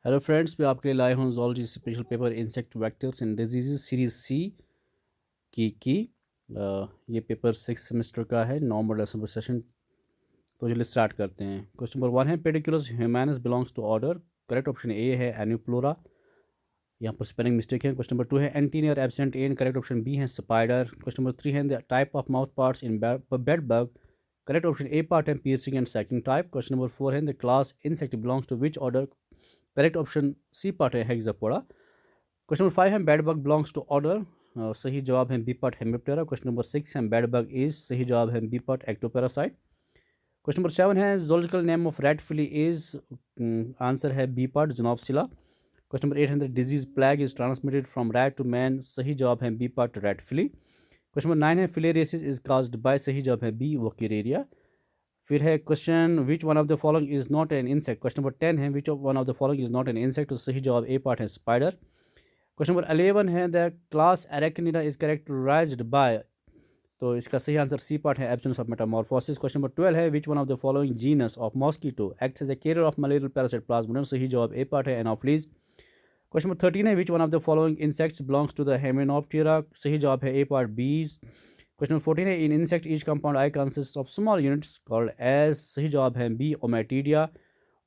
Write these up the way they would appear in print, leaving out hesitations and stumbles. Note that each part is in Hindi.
हेलो फ्रेंड्स, मैं आपके लिए लाया हूँ zoology special paper insect vectors and diseases series C की ये पेपर 6 सेमेस्टर का है, नवंबर दिसंबर सेशन। तो चलिए स्टार्ट करते हैं। क्वेश्चन नंबर 1 है pediculus humanus belongs to order. Correct option A है एन्यूप्लोरा। यहाँ पर स्पेलिंग मिस्टेक है। क्वेश्चन नंबर 2 है antennae absent in. Correct option B है स्पाइडर। क्वेश्चन नंबर 3 है the type of mouth parts in bed bug. Correct option A part है piercing and sucking type. Question number 4 है the class insect belongs to which order. Correct option C part है हेक्सापोडा। क्वेश्चन नंबर 5 है bad bug belongs to order. सही जवाब है B part Hemiptera. Question number 6 है बैड बग इज। सही जवाब है B part ectoparasite. Question number 7 है zoological name of red flea is. Answer है B part Xenopsylla. Question number 8 है the disease plague is transmitted from rat to man. सही जवाब है B part red flea. Question number 9 है फिलेरियसिस इज काज्ड बाय। सही जवाब है बी वोकेरेरिया। फिर है question which one of the following is not an insect. Question number 10 है which one of the following is not an insect. तो सही जवाब ए पार्ट है स्पाइडर। क्वेश्चन नंबर 11 है the class Arachnida is characterized by. तो इसका सही आंसर सी पार्ट है absence of metamorphosis. Question number 12 है which one of the following genus of mosquito acts as a carrier of malarial parasite plasmodium. सही जवाब ए पार्ट है एनोफ्लीज। क्वेश्चन नंबर 13 है which one of the following insects belongs to the Hymenoptera. सही जवाब है A part bees. Question number 14 है in insect each compound eye consist of small units called as. सही जवाब है बी ओमेटीडिया।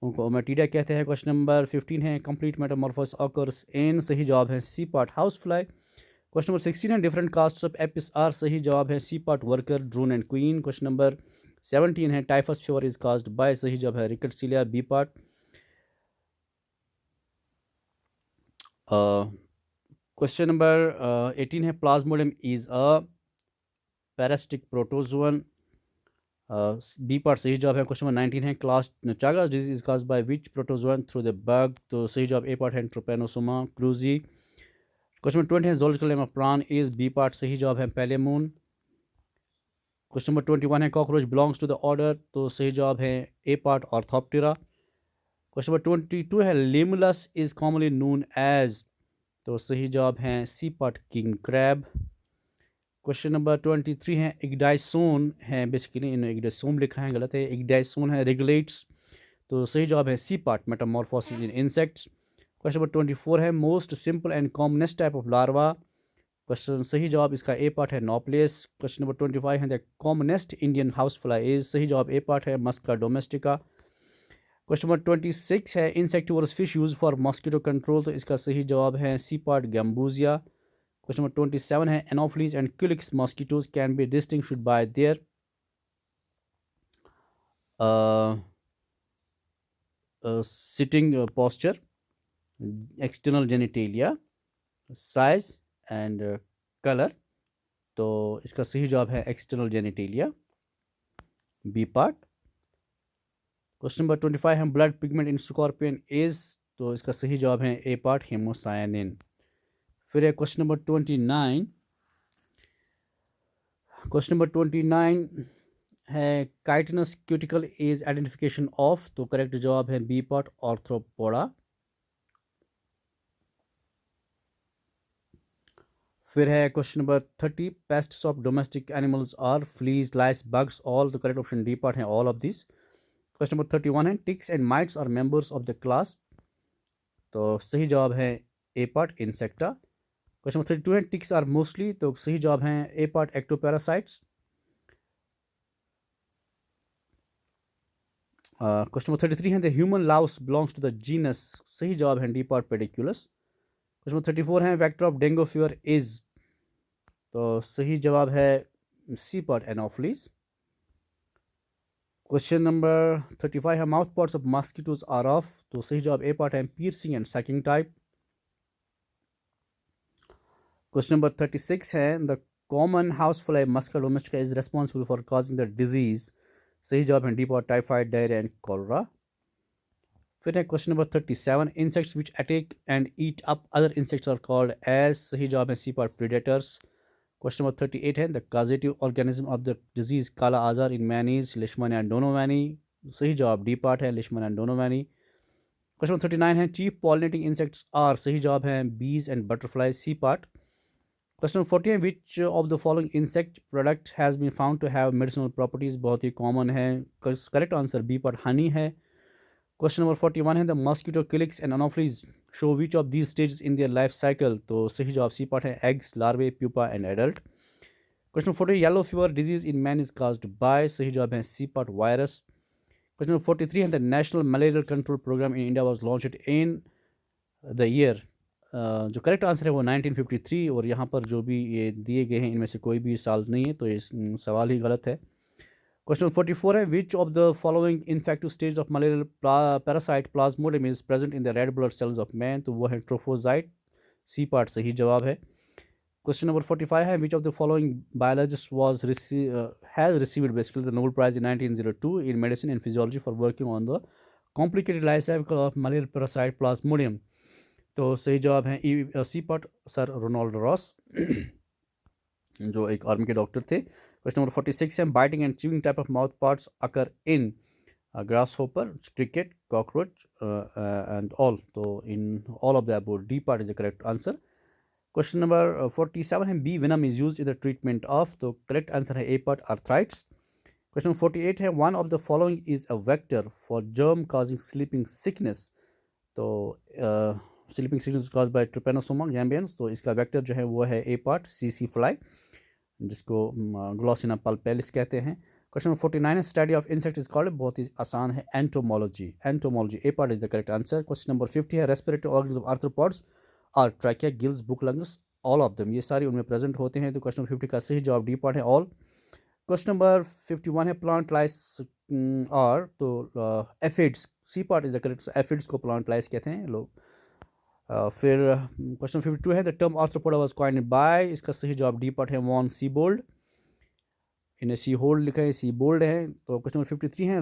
उनको ओमेटीडिया कहते हैं। क्वेश्चन नंबर 15 है कंप्लीट मेटामॉर्फोसिस ऑकर्स इन। सही जवाब है C part house fly. Question number 16 है different caste of Apis are. सही जवाब है C part worker drone and queen. Question number 17 है typhus fever is caused by. सही जवाब है Rickettsia B part. Question number 18 है plasmodium is a parasitic protozoan. B part सही जवाब है। क्वेश्चन नंबर 19 है class Chagas disease is caused by which protozoan through the bug. तो सही जवाब ए पार्ट है ट्रोपेनोसोमा क्रूजी। क्वेश्चन नंबर 20 है zoological name of plant is. B part सही जवाब है पेलेमून। क्वेश्चन नंबर 21 है cockroach belongs to the order. तो सही जवाब है A part orthoptera. Question number 22 है limulus is commonly known as. तो सही जवाब है C part king crab. Question number 23 है इग्डाइसोन है, बेसिकली इन इग्डाइसोम लिखा है, गलत है, इग्डाइसोन है रेगुलेट्स। तो सही जवाब है सी पार्ट मेटामॉर्फोसिस इन इंसेक्ट्स। क्वेश्चन नंबर 24 है most simple and commonest type of larva. Question सही जवाब इसका ए पार्ट है नोप्लेस। क्वेश्चन नंबर 25 है the commonest Indian house fly is. सही जवाब ए पार्ट है मस्का डोमेस्टिका। क्वेश्चन नंबर 26 है insectivorous fish use for mosquito control. तो इसका सही जवाब है C part gambusia. Question number 27 है anopheles and culex mosquitoes can be distinguished by their sitting posture, external genitalia, size and colour. तो इसका सही जवाब है external genitalia B part. Question number 25 है blood pigment in scorpion is. तो इसका सही जवाब है ए पार्ट हेमोसायनिन। फिर है क्वेश्चन नंबर 29। क्वेश्चन नंबर 29 है chitinous cuticle is identification of. तो करेक्ट जवाब है बी पार्ट ऑर्थ्रोपोडा। फिर है question number 30 pests of domestic animals are fleas lice bugs all. तो करेक्ट ऑप्शन डी पार्ट है all of this. Question number 31 है ticks and mites are members of the class. तो सही जवाब है A part insecta. Question number 32 है टिक्स आर मोस्टली। तो सही जवाब है A part ectoparasites. Question number 33 है the human louse belongs to the genus. सही जवाब है D part pediculus. Question number 34 है vector of dengue fever is. तो सही जवाब है C part anopheles. Question number 35 है mouth parts of mosquitoes are of. तो सही जवाब ए पार्ट है piercing and sucking type. Question number 36 है the common house fly musca domestica is responsible for causing the disease. सही जवाब है D part typhoid diarrhoea and cholera. फिर है question number 37 insects which attack and eat up other insects are called as. सही जवाब है C part predators. Question number 38 है the causative organism of the disease kala azar in मैनीज लिशमन and डोनोवैनी। सही जवाब डी पार्ट है लिशमन एंड डोनोवैनी। क्वेश्चन नंबर 39 है चीफ पॉलिनेटिंग इंसेक्ट्स आर। सही जवाब है bees and butterfly C part. Question number 40 है which of the following insect product has been found to have medicinal properties. बहुत ही कॉमन है। Correct answer B part honey है। क्वेश्चन नंबर 41 है the mosquito culex and Anopheles show which of these stages in their life cycle. तो सही जवाब सी पार्ट है eggs, larvae, pupa and adult. Question 40 yellow fever disease in man is caused by. सही जवाब है C part virus. Question number 43 है the national malarial control programme in India was launched in the year. जो करेक्ट आंसर है वो 1953, और यहाँ पर जो भी ये दिए गए हैं इनमें से कोई भी साल नहीं है, तो ये सवाल ही गलत है। क्वेश्चन 44 है which of the following infective stage of malarial parasite Plasmodium is present in the red blood cells of man. तो वो है ट्रोफोजाइट। सी पार्ट सही जवाब है। क्वेश्चन नंबर 45 है which of the following biologist was has received basically the Nobel prize in 1902 in medicine and physiology for working on the complicated life cycle of malarial parasite plasmodium. तो सही जवाब है C part sir Ronald Ross, जो एक आर्मी के डॉक्टर थे। क्वेश्चन नंबर 46 है biting and chewing type of mouth parts occur in grasshopper, cricket, cockroach and all. तो in all of the above D part is the correct answer. Question number 47 है bee venom is used in the treatment of. तो करेक्ट आंसर है A part arthritis. Question number 48 है one of the following is a vector for germ causing sleeping sickness. तो sleeping sickness cause by trypanosoma gambiense. तो इसका वेक्टर जो है वो है ए पार्ट सीसी फ्लाई, जिसको ग्लोसिना पल्पेलिस कहते हैं। क्वेश्चन नंबर 49 है study of insect is called. बहुत ही आसान है entomology. Entomology A part is the correct answer. Question number 50 है respiratory organs of arthropods are trachea, gills, book, lungs, all of them. ये सारे उनमें प्रेजेंट होते हैं। तो क्वेश्चन नंबर 50 का सही जवाब डी पार्ट है ऑल। क्वेश्चन नंबर 51 है प्लांट लाइस आर। तो aphids C part is the correct. Aphids को प्लांट लाइस कहते हैं लोग। फिर क्वेश्चन 52 है the term arthropoda was coined by. इसका सही जवाब डी पार्ट है वॉन सीबोल्ड। इन्हें सी होल्ड लिखा है, सी बोल्ड है। तो क्वेश्चन नंबर 53 है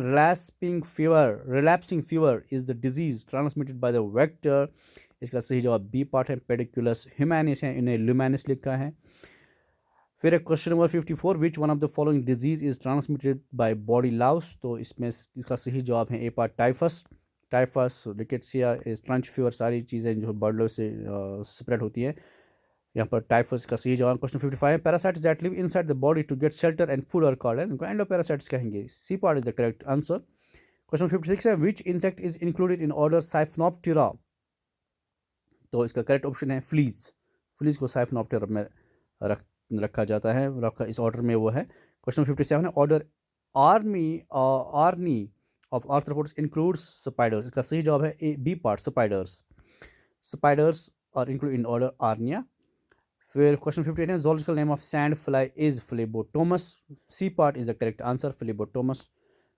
relapsing fever is the disease transmitted by the vector. इसका सही जवाब बी पार्ट है पेडिकुलस ह्यूमैनिस है, इन्हें ल्यूमैनिस लिखा है। फिर question number 54 which one of the following disease is transmitted by body louse. तो इसमें इसका सही जवाब है A part typhus. Typhus, rickettsia, trench fever, सारी चीज़ें जो बर्ड से स्प्रेड होती है। यहाँ पर टाइफस का सही जवाब। क्वेश्चन 55 है parasites that live inside the body to get shelter and food are called, इनको एंडोपैरासाइट्स कहेंगे। C part is the correct answer. Question 56 है which insect is included in order Siphonaptera. तो इसका करेक्ट ऑप्शन है फ्लीज। फ्लीज को साइफनोप्टेरा में रखा जाता है, रखा इस ऑर्डर में वो है। क्वेश्चन 57 है order Araneae of arthropods includes spiders. इसका सही जवाब है A B part spiders. Spiders are include in order Araneae. फिर क्वेश्चन 58 है zoological name of sand fly is Phlebotomus. C part is the correct answer Phlebotomus.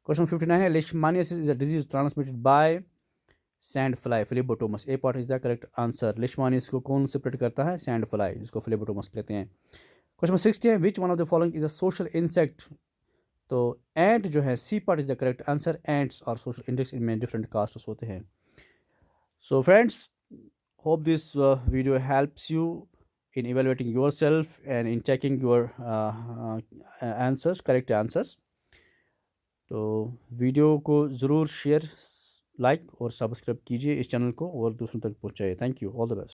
Question 59 है लेishmaniasis is a disease transmitted by sand fly Phlebotomus. A part is the correct answer. लेishmaniasis को कौन सेपरेट करता है? सैंड फ्लाई, जिसको फ्लेबोटोमस कहते हैं। क्वेश्चन 60 है which one of the following is a social insect. तो एंट जो है C part is the correct answer. Ants और सोशल इंसेक्ट्स, इनमें डिफरेंट कास्ट्स होते हैं। So friends, hope this video helps you in evaluating yourself and in checking your answers, correct answers। तो वीडियो को ज़रूर शेयर, लाइक और सब्सक्राइब कीजिए इस चैनल को, और दूसरों तक पहुंचाइए। Thank you, all the best.